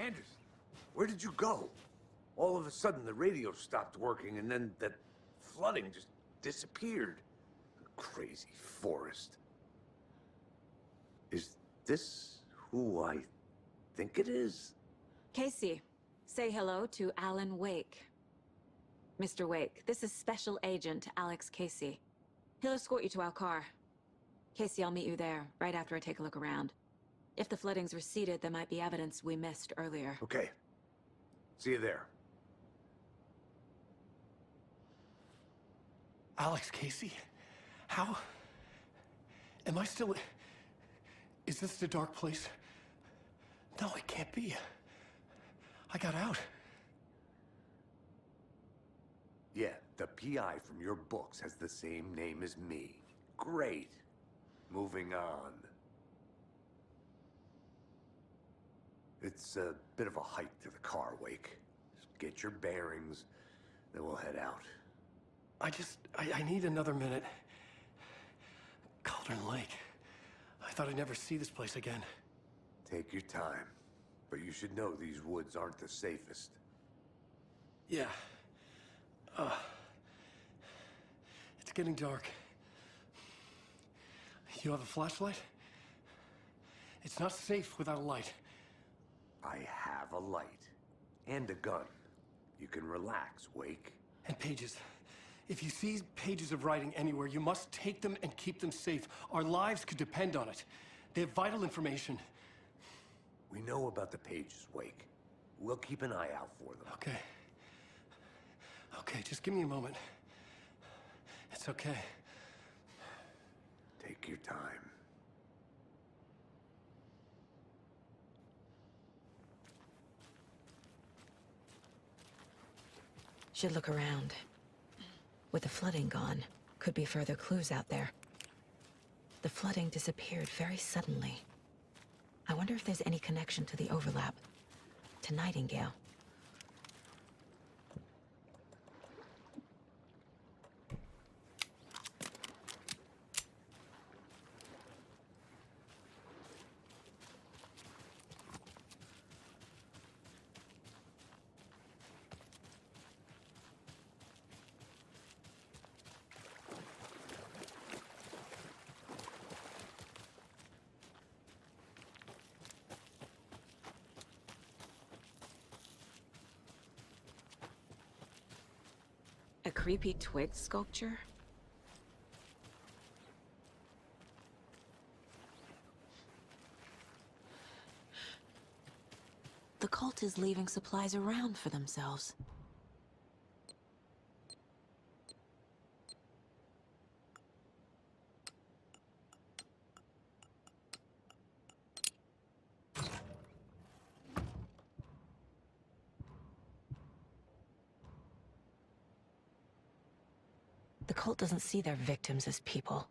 Anderson, where did you go? All of a sudden, the radio stopped working, and then that flooding just disappeared. Crazy forest. Is this who I think it is? Casey, say hello to Alan Wake. Mr. Wake, this is Special Agent Alex Casey. He'll escort you to our car. Casey, I'll meet you there, right after I take a look around. If the flooding's receded, there might be evidence we missed earlier. Okay. See you there. Alex Casey? How? Am I still... Is this the dark place? No, it can't be. I got out. Yeah, the PI from your books has the same name as me. Great. Moving on. It's a bit of a hike to the car, Wake. Just get your bearings, then we'll head out. I need another minute. Cauldron Lake. I thought I'd never see this place again. Take your time. But you should know these woods aren't the safest. Yeah. It's getting dark. You have a flashlight? It's not safe without a light. I have a light. And a gun. You can relax, Wake. And pages. If you see pages of writing anywhere, you must take them and keep them safe. Our lives could depend on it. They have vital information. We know about the pages, Wake. We'll keep an eye out for them. Okay. Okay, just give me a moment. It's okay. Take your time. Should look around. With the flooding gone, could be further clues out there. The flooding disappeared very suddenly. I wonder if there's any connection to the overlap. To Nightingale. A creepy twig sculpture? The cult is leaving supplies around for themselves. The cult doesn't see their victims as people.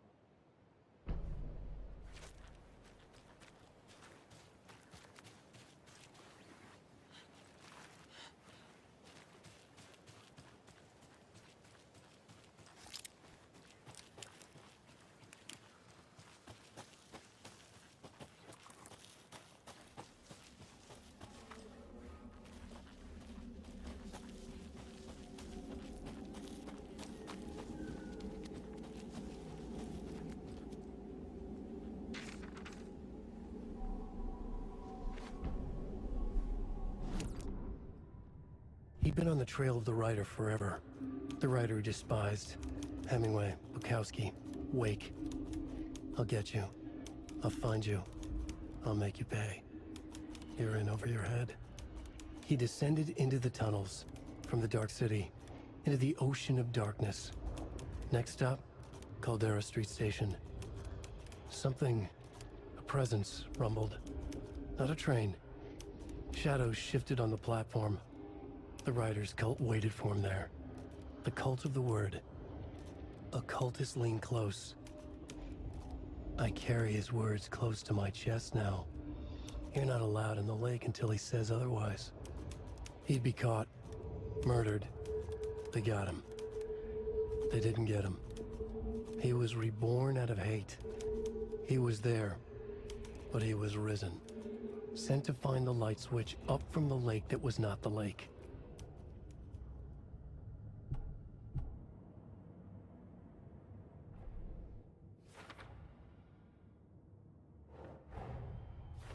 He'd been on the trail of the writer forever. The writer he despised. Hemingway, Bukowski, Wake. I'll get you. I'll find you. I'll make you pay. You're in over your head. He descended into the tunnels, from the Dark City, into the ocean of darkness. Next stop, Caldera Street Station. Something, a presence, rumbled. Not a train. Shadows shifted on the platform. The writer's cult waited for him there. The cult of the word. Occultists lean close. I carry his words close to my chest now. You're not allowed in the lake until he says otherwise. He'd be caught. Murdered. They got him. They didn't get him. He was reborn out of hate. He was there, but he was risen. sent to find the light switch up from the lake that was not the lake.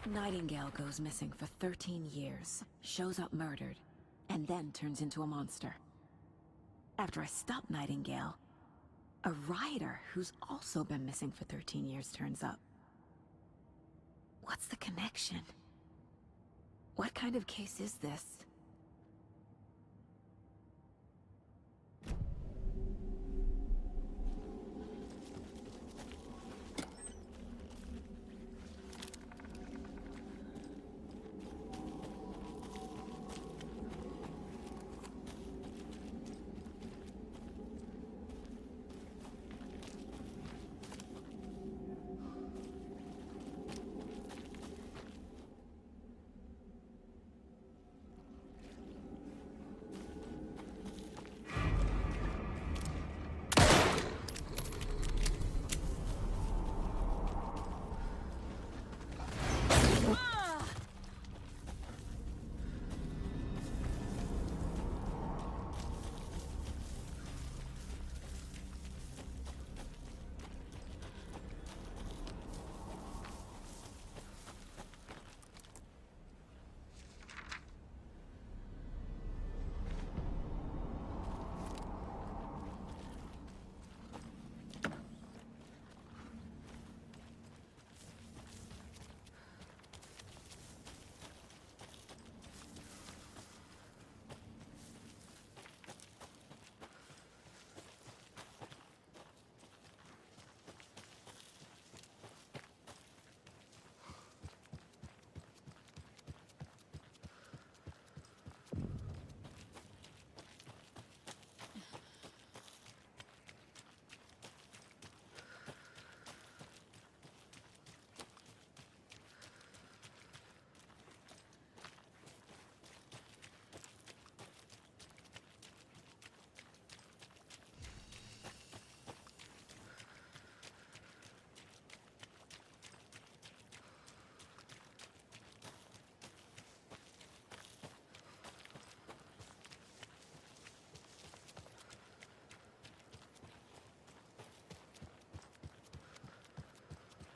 Nightingale goes missing for 13 years, shows up murdered, and then turns into a monster. After I stop Nightingale, a rider who's also been missing for 13 years turns up. What's the connection? What kind of case is this?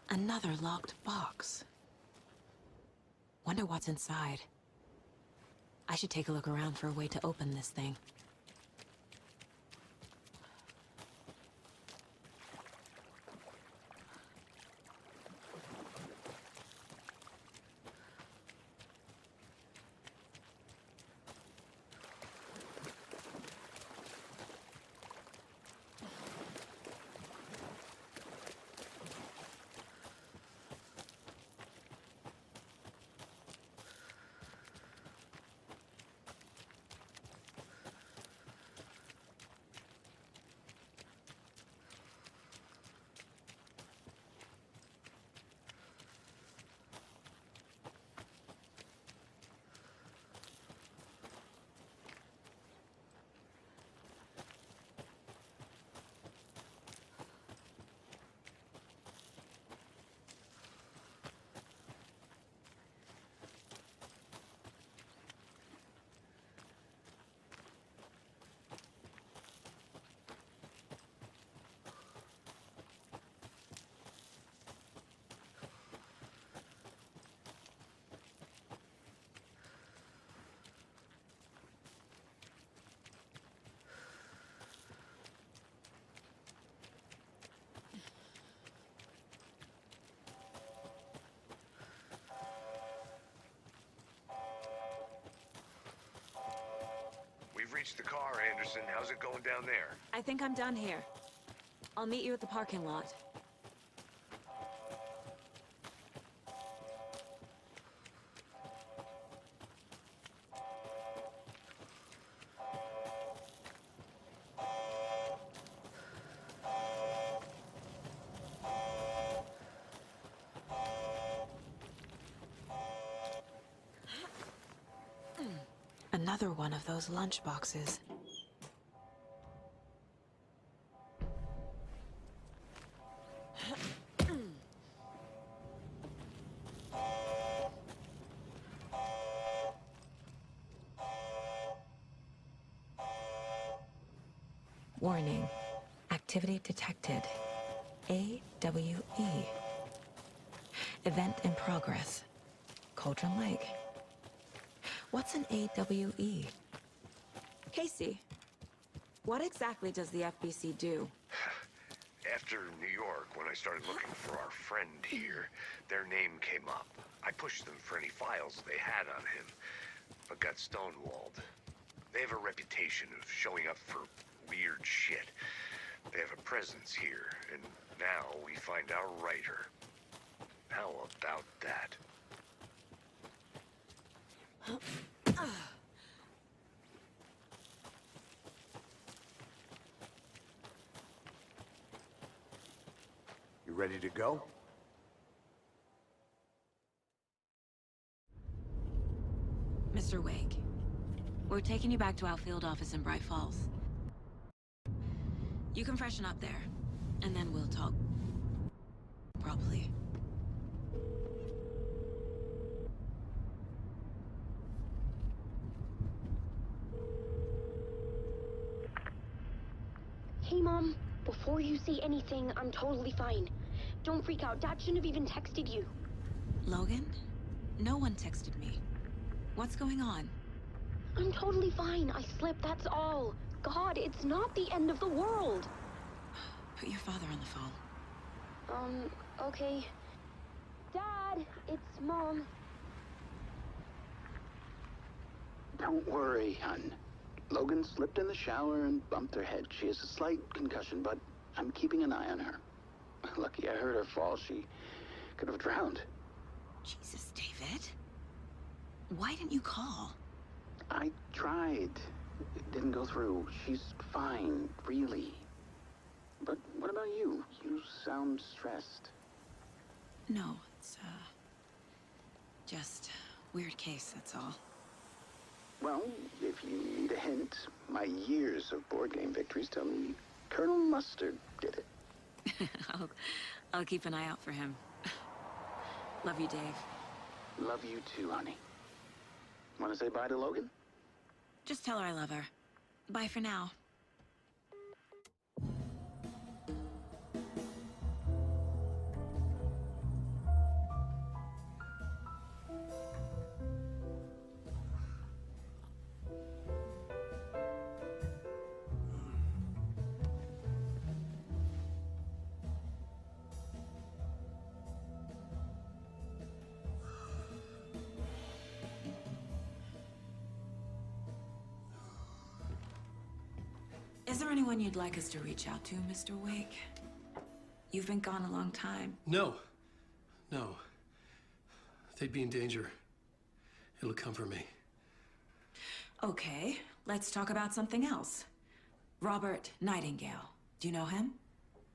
Another locked box. Wonder what's inside. I should take a look around for a way to open this thing. We've reached the car, Anderson. How's it going down there? I think I'm done here. I'll meet you at the parking lot. Another one of those lunch boxes. Warning. Activity detected. AWE. Event in progress. Cauldron Lake. What's an AWE? Casey, what exactly does the FBC do? After New York, when I started looking for our friend here, their name came up. I pushed them for any files they had on him, but got stonewalled. They have a reputation of showing up for weird shit. They have a presence here, and now we find our writer. How about that? You ready to go? Mr. Wake, we're taking you back to our field office in Bright Falls. You can freshen up there, and then we'll talk properly. Hey, Mom. Before you say anything, I'm totally fine. Don't freak out. Dad shouldn't have even texted you. Logan? No one texted me. What's going on? I'm totally fine. I slipped, that's all. God, it's not the end of the world. Put your father on the phone. Okay. Dad, it's Mom. Don't worry, hon. Logan slipped in the shower and bumped her head. She has a slight concussion, but I'm keeping an eye on her. Lucky I heard her fall. She could have drowned. Jesus, David. Why didn't you call? I tried. It didn't go through. She's fine, really. But what about you? You sound stressed. No, it's, just weird case, that's all. Well, if you need a hint, my years of board game victories tell me Colonel Mustard did it. I'll keep an eye out for him. Love you, Dave. Love you too, honey. Want to say bye to Logan? Just tell her I love her. Bye for now. Is there anyone you'd like us to reach out to, Mr. Wake? You've been gone a long time. No. No. They'd be in danger. It'll come for me. Okay, let's talk about something else. Robert Nightingale. Do you know him?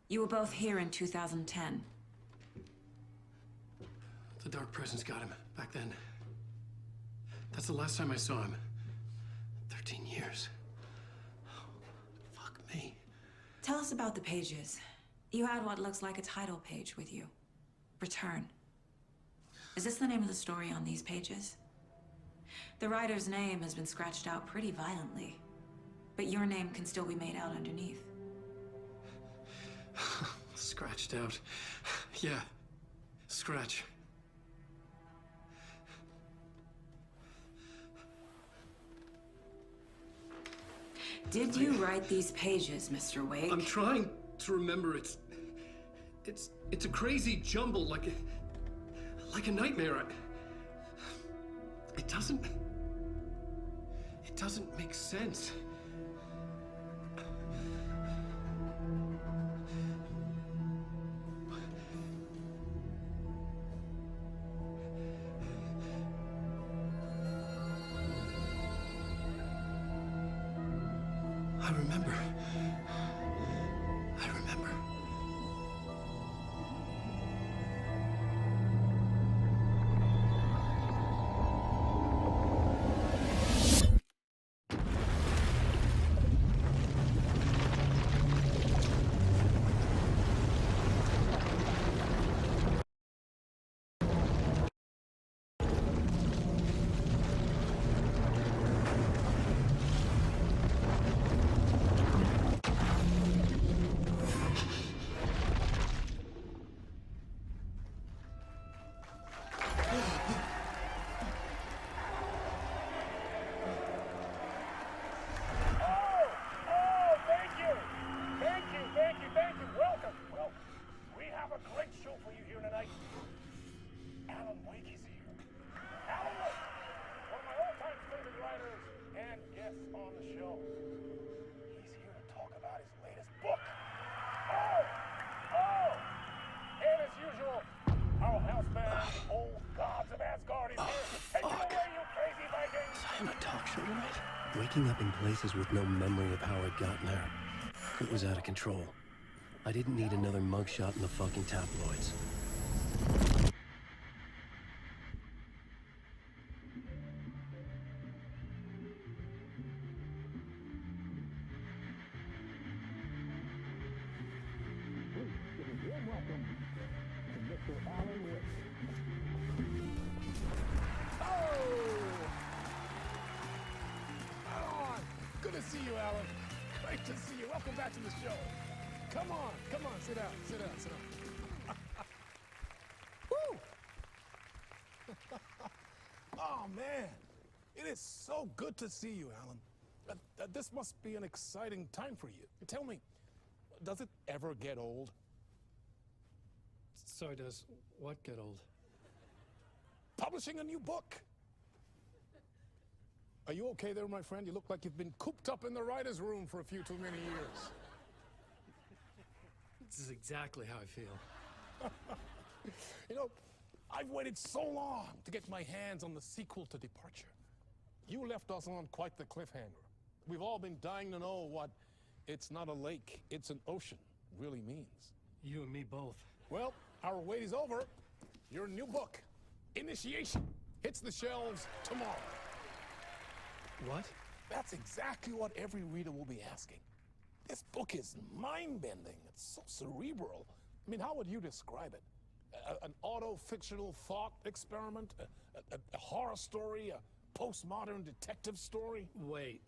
You were both here in 2010. The Dark Presence got him back then. That's the last time I saw him. 13 years. Fuck me. Tell us about the pages. You had what looks like a title page with you. Return. Is this the name of the story on these pages? The writer's name has been scratched out pretty violently, but your name can still be made out underneath. Scratched out. Yeah. Scratch. Did you write these pages, Mr. Wake? I'm trying to remember. It's a crazy jumble, like a nightmare. It doesn't make sense. I remember. Waking up in places with no memory of how I'd gotten there. It was out of control. I didn't need another mugshot in the fucking tabloids. Good to see you, Alan. Great to see you. Welcome back to the show. Come on, sit down, sit down, sit down. Woo! Oh, man. It is so good to see you, Alan. This must be an exciting time for you. Tell me, does it ever get old? Sorry, does what get old? Publishing a new book. Are you okay there, my friend? You look like you've been cooped up in the writer's room for a few too many years. This is exactly how I feel. You know, I've waited so long to get my hands on the sequel to Departure. You left us on quite the cliffhanger. We've all been dying to know what "it's not a lake, it's an ocean" really means. You and me both. Well, our wait is over. Your new book, Initiation, hits the shelves tomorrow. What? That's exactly what every reader will be asking. This book is mind-bending. It's so cerebral. I mean, how would you describe it? An auto-fictional thought experiment? A horror story? A postmodern detective story? Wait.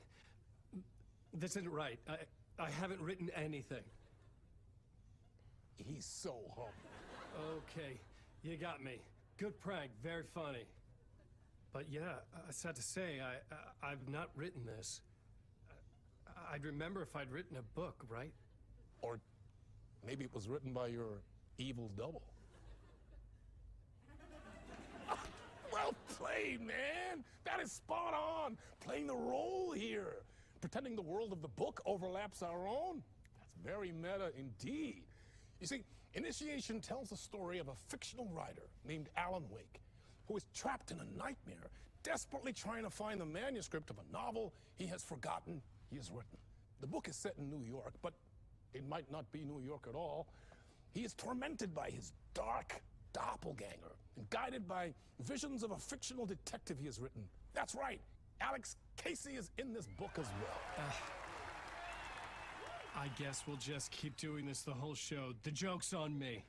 This isn't right. I haven't written anything. He's so humble. Okay, you got me. Good prank, very funny. But yeah, sad to say, I've not written this. I'd remember if I'd written a book, right? Or maybe it was written by your evil double. Well played, man! That is spot on! Playing the role here. Pretending the world of the book overlaps our own. That's very meta indeed. You see, Initiation tells the story of a fictional writer named Alan Wake, who is trapped in a nightmare, desperately trying to find the manuscript of a novel he has forgotten he has written. The book is set in New York, but it might not be New York at all. He is tormented by his dark doppelganger and guided by visions of a fictional detective he has written. That's right, Alex Casey is in this book as well. I guess we'll just keep doing this the whole show. The joke's on me.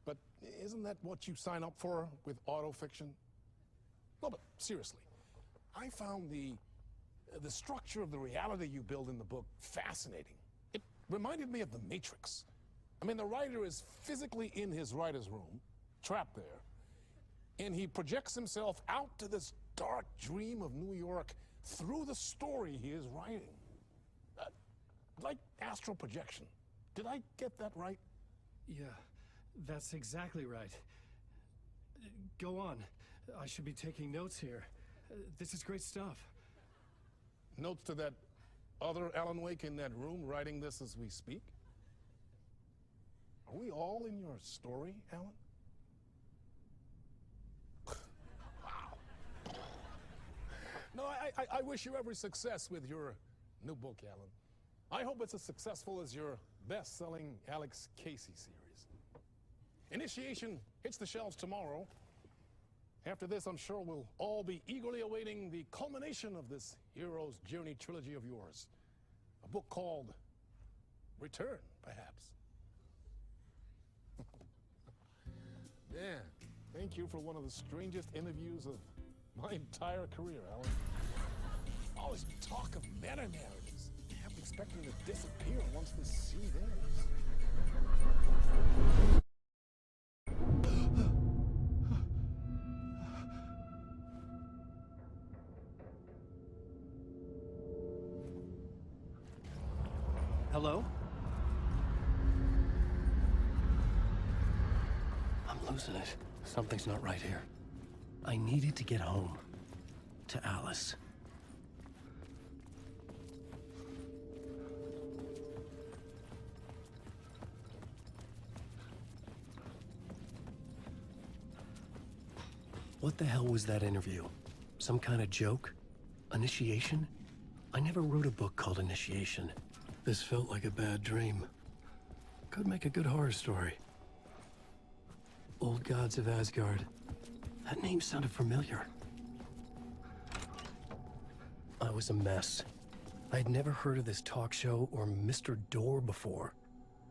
But isn't that what you sign up for with autofiction? No, but seriously, I found the structure of the reality you build in the book fascinating. It reminded me of The Matrix. I mean, the writer is physically in his writer's room, trapped there, and he projects himself out to this dark dream of New York through the story he is writing. Like astral projection. Did I get that right? Yeah, that's exactly right. Go on. I should be taking notes here. This is great stuff. Notes to that other Alan Wake in that room writing this as we speak? Are we all in your story, Alan? Wow. No, I wish you every success with your new book, Alan. I hope it's as successful as your best-selling Alex Casey series. Initiation hits the shelves tomorrow. After this, I'm sure we'll all be eagerly awaiting the culmination of this hero's journey trilogy of yours. A book called Return, perhaps. Man, thank you for one of the strangest interviews of my entire career, Alan. Always talk of meta-narratives. I'm expecting to disappear once this seed ends. Hello? I'm losing it. Something's not right here. I needed to get home. To Alice. What the hell was that interview? Some kind of joke? Initiation? I never wrote a book called Initiation. This felt like a bad dream. Could make a good horror story. Old Gods of Asgard. That name sounded familiar. I was a mess. I'd never heard of this talk show or Mr. Door before.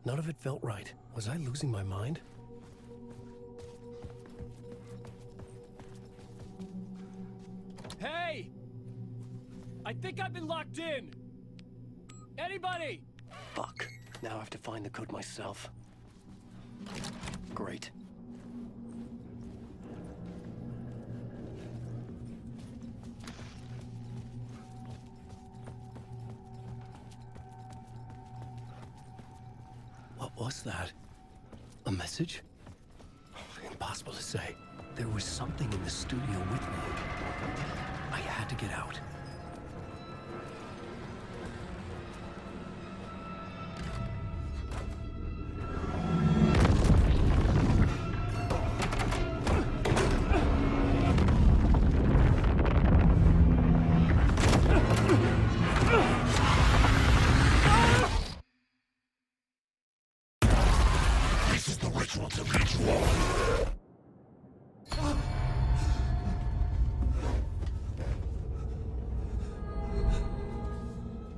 None of it felt right. Was I losing my mind? Hey! I think I've been locked in! Anybody? Fuck. Now I have to find the code myself. Great. What was that? A message? Impossible to say. There was something in the studio with me. I had to get out.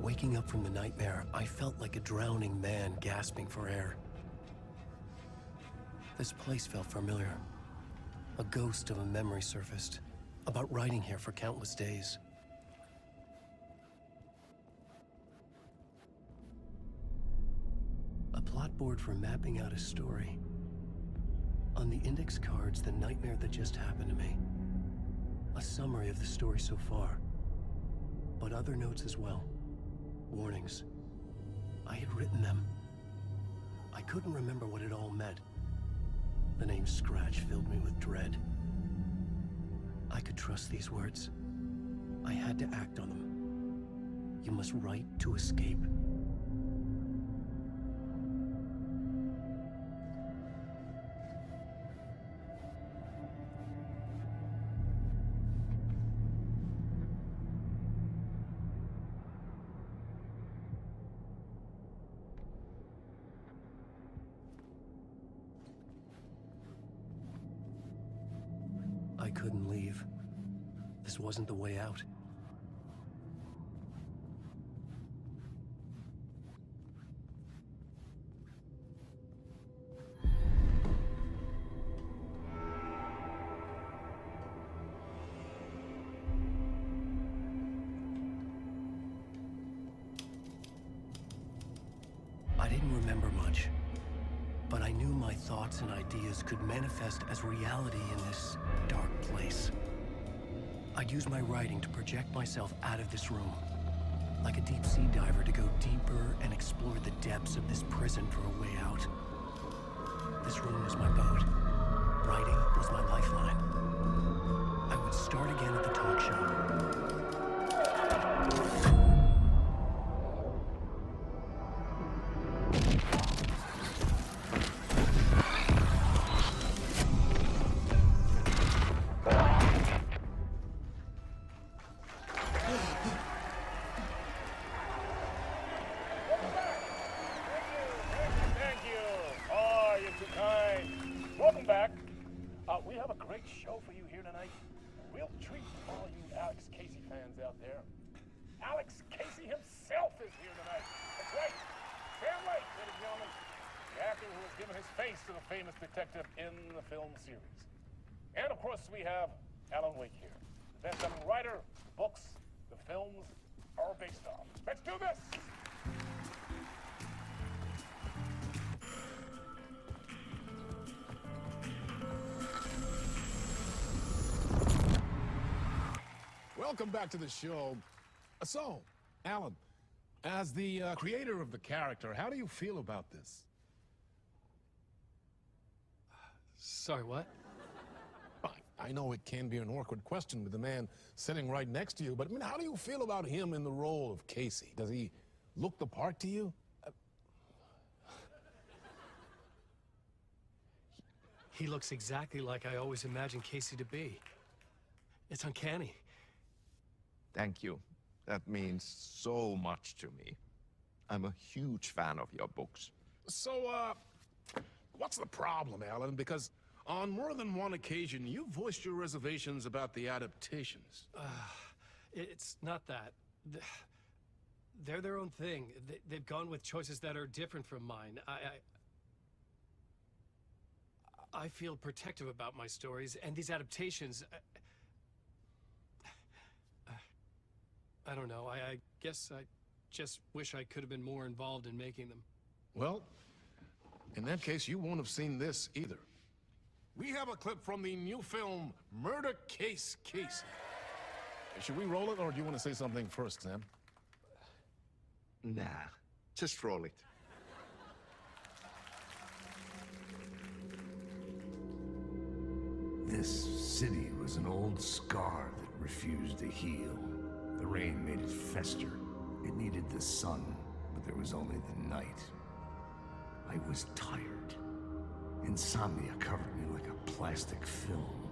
Waking up from the nightmare, I felt like a drowning man gasping for air. This place felt familiar. A ghost of a memory surfaced, about writing here for countless days. A plot board for mapping out a story. On the index cards, the nightmare that just happened to me. A summary of the story so far, but other notes as well. Warnings. I had written them. I couldn't remember what it all meant. The name Scratch filled me with dread. I could trust these words. I had to act on them. You must write to escape. I couldn't leave. This wasn't the way out. I didn't remember much, but I knew my thoughts and ideas could manifest as reality in this dark place. I'd use my writing to project myself out of this room, like a deep-sea diver to go deeper and explore the depths of this prison for a way out. This room was my boat. Writing was my lifeline. I would start again at the talk show. We have a great show for you here tonight. A real treat for all you Alex Casey fans out there. Alex Casey himself is here tonight. That's right. Sam Lake, ladies and gentlemen. The actor who has given his face to the famous detective in the film series. And of course, we have Alan Wake here. The best-selling writer, books, the films are based on. Let's do this! Welcome back to the show. So, Alan, as the creator of the character, how do you feel about this? Sorry, what? I know it can be an awkward question with the man sitting right next to you, but I mean, how do you feel about him in the role of Casey? Does he look the part to you? He looks exactly like I always imagined Casey to be. It's uncanny. Thank you. That means so much to me. I'm a huge fan of your books. So, what's the problem, Alan? Because on more than one occasion, you voiced your reservations about the adaptations. It's not that. They're their own thing. They've gone with choices that are different from mine. I feel protective about my stories, and these adaptations... I don't know. I guess I just wish I could have been more involved in making them. Well, in that case, you won't have seen this either. We have a clip from the new film, Murder Case Casey. Should we roll it, or do you want to say something first, Sam? Nah, just roll it. This city was an old scar that refused to heal. The rain made it fester. It needed the sun, but there was only the night. I was tired. Insomnia covered me like a plastic film.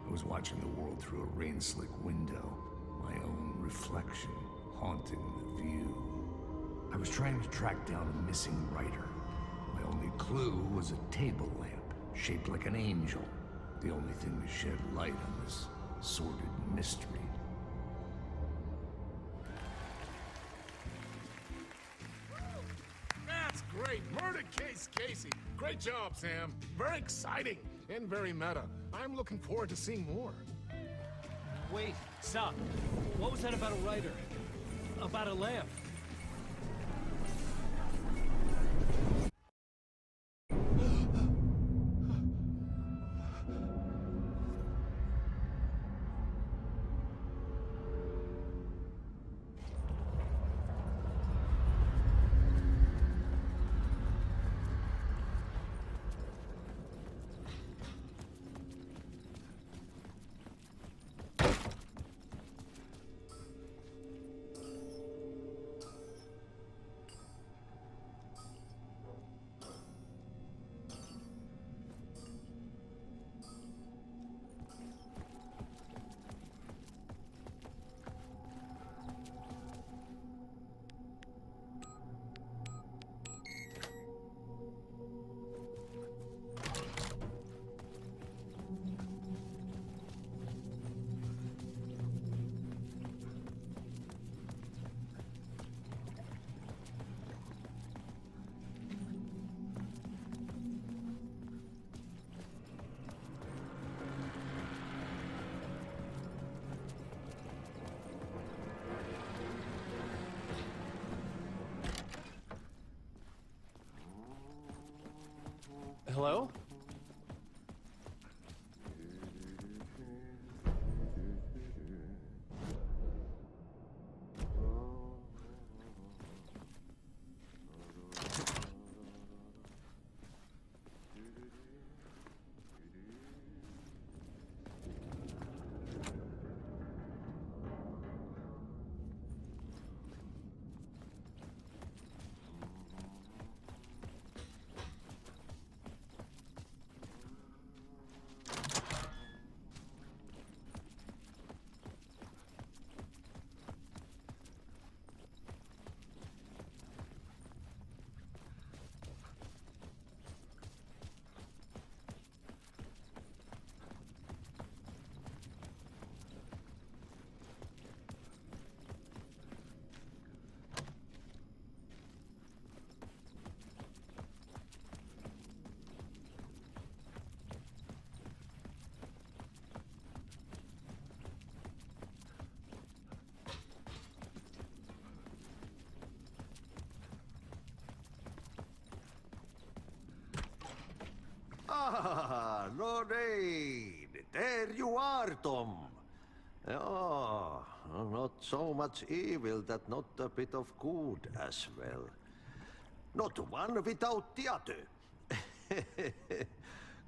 I was watching the world through a rain-slick window, my own reflection haunting the view. I was trying to track down a missing writer. My only clue was a table lamp, shaped like an angel. The only thing to shed light on this sordid mystery. That's great! Murder Case Casey! Great job, Sam. Very exciting and very meta. I'm looking forward to seeing more. Wait, stop. What was that about a writer? About a lamp? Hello? Ah, Lorraine! There you are, Tom. Oh, not so much evil that not a bit of good as well. Not one without the other.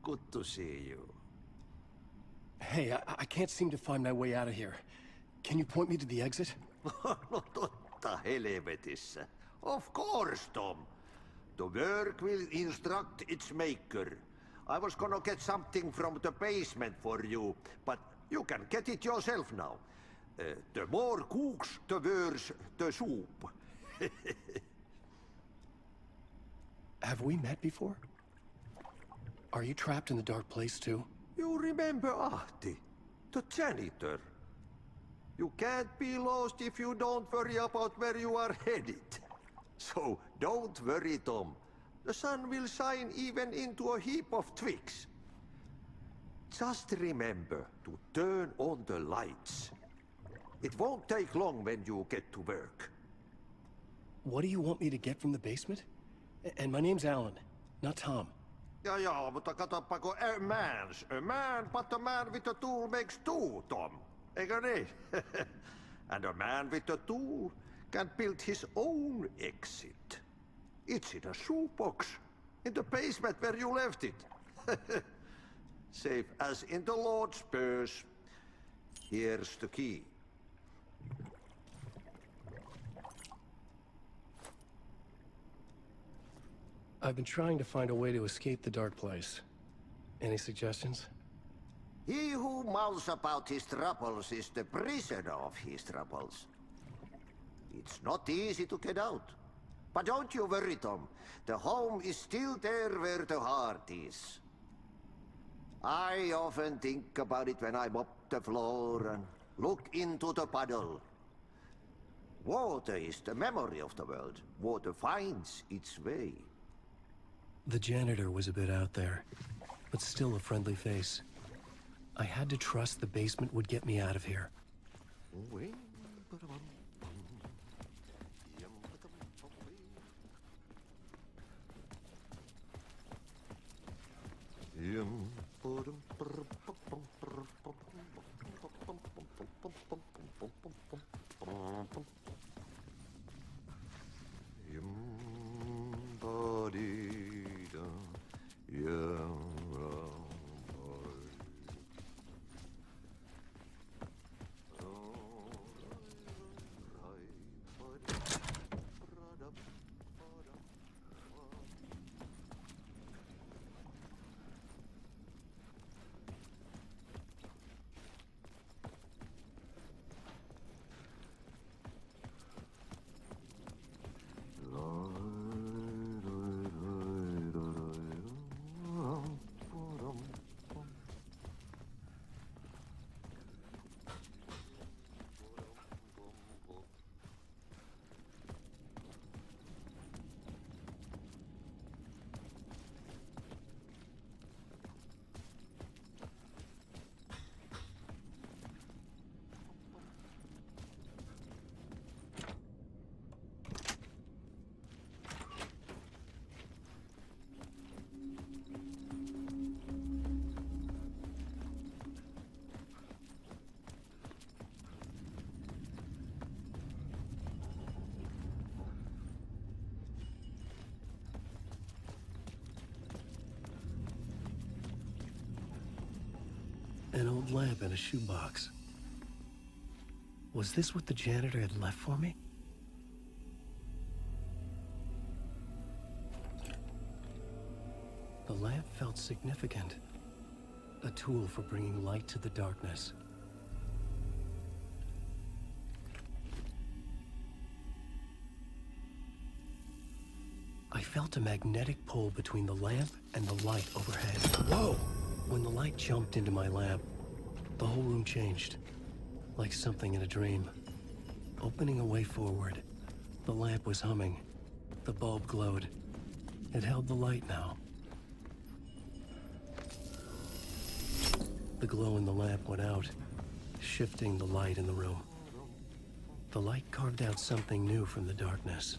Good to see you. Hey, I can't seem to find my way out of here. Can you point me to the exit? No totta helvetissä. Of course, Tom. The work will instruct its maker. I was gonna get something from the basement for you, but you can get it yourself now. The more cooks, the worse the soup. Have we met before? Are you trapped in the dark place too? You remember Ahti, the janitor? You can't be lost if you don't worry about where you are headed. So don't worry, Tom. The sun will shine even into a heap of twigs. Just remember to turn on the lights. It won't take long when you get to work. What do you want me to get from the basement? And my name's Alan, not Tom. Ja, mutta katsoppa, a man, but a man with a tool makes two, Tom. Eikö niin? And a man with a tool can build his own exit. It's in a shoebox, in the basement where you left it. Safe as in the Lord's purse. Here's the key. I've been trying to find a way to escape the dark place. Any suggestions? He who mouths about his troubles is the prisoner of his troubles. It's not easy to get out. But don't you worry, Tom. The home is still there where the heart is. I often think about it when I mop the floor and look into the puddle. Water is the memory of the world. Water finds its way. The janitor was a bit out there, but still a friendly face. I had to trust the basement would get me out of here. An old lamp in a shoebox. Was this what the janitor had left for me? The lamp felt significant. A tool for bringing light to the darkness. I felt a magnetic pull between the lamp and the light overhead. Whoa! When the light jumped into my lamp, the whole room changed. Like something in a dream. Opening a way forward, the lamp was humming. The bulb glowed. It held the light now. The glow in the lamp went out, shifting the light in the room. The light carved out something new from the darkness.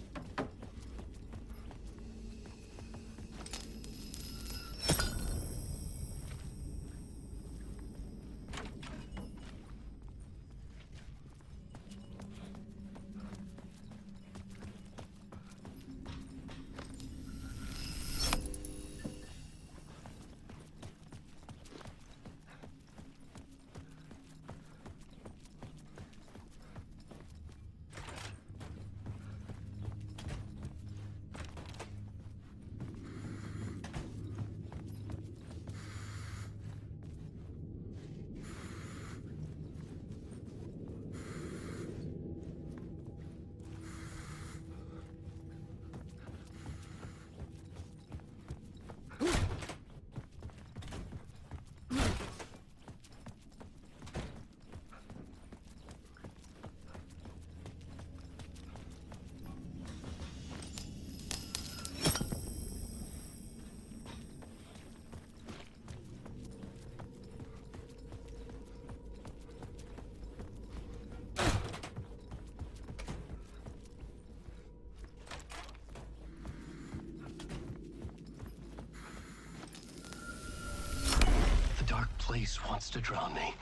wants to drown me.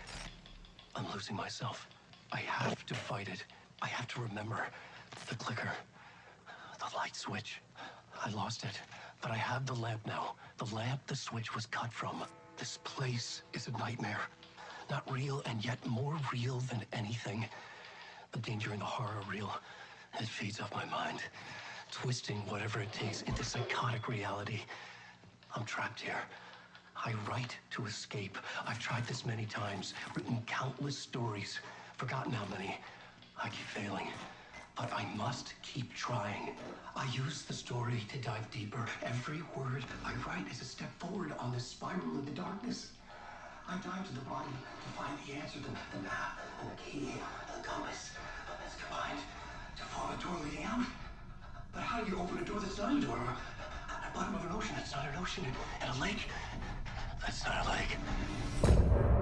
I'm losing myself. I have to fight it. I have to remember. The clicker. The light switch. I lost it. But I have the lamp now. The lamp the switch was cut from. This place is a nightmare. Not real, and yet more real than anything. The danger and the horror reel. It feeds off my mind. Twisting whatever it takes into psychotic reality. I'm trapped here. I write to escape. I've tried this many times. Written countless stories. Forgotten how many. I keep failing. But I must keep trying. I use the story to dive deeper. Every word I write is a step forward on this spiral in the darkness. I dive to the body to find the answer, the map, and the key, and the compass. It's combined to form a door leading out. But how do you open a door that's not a door? At the bottom of an ocean that's not an ocean, and a lake that's not a lake.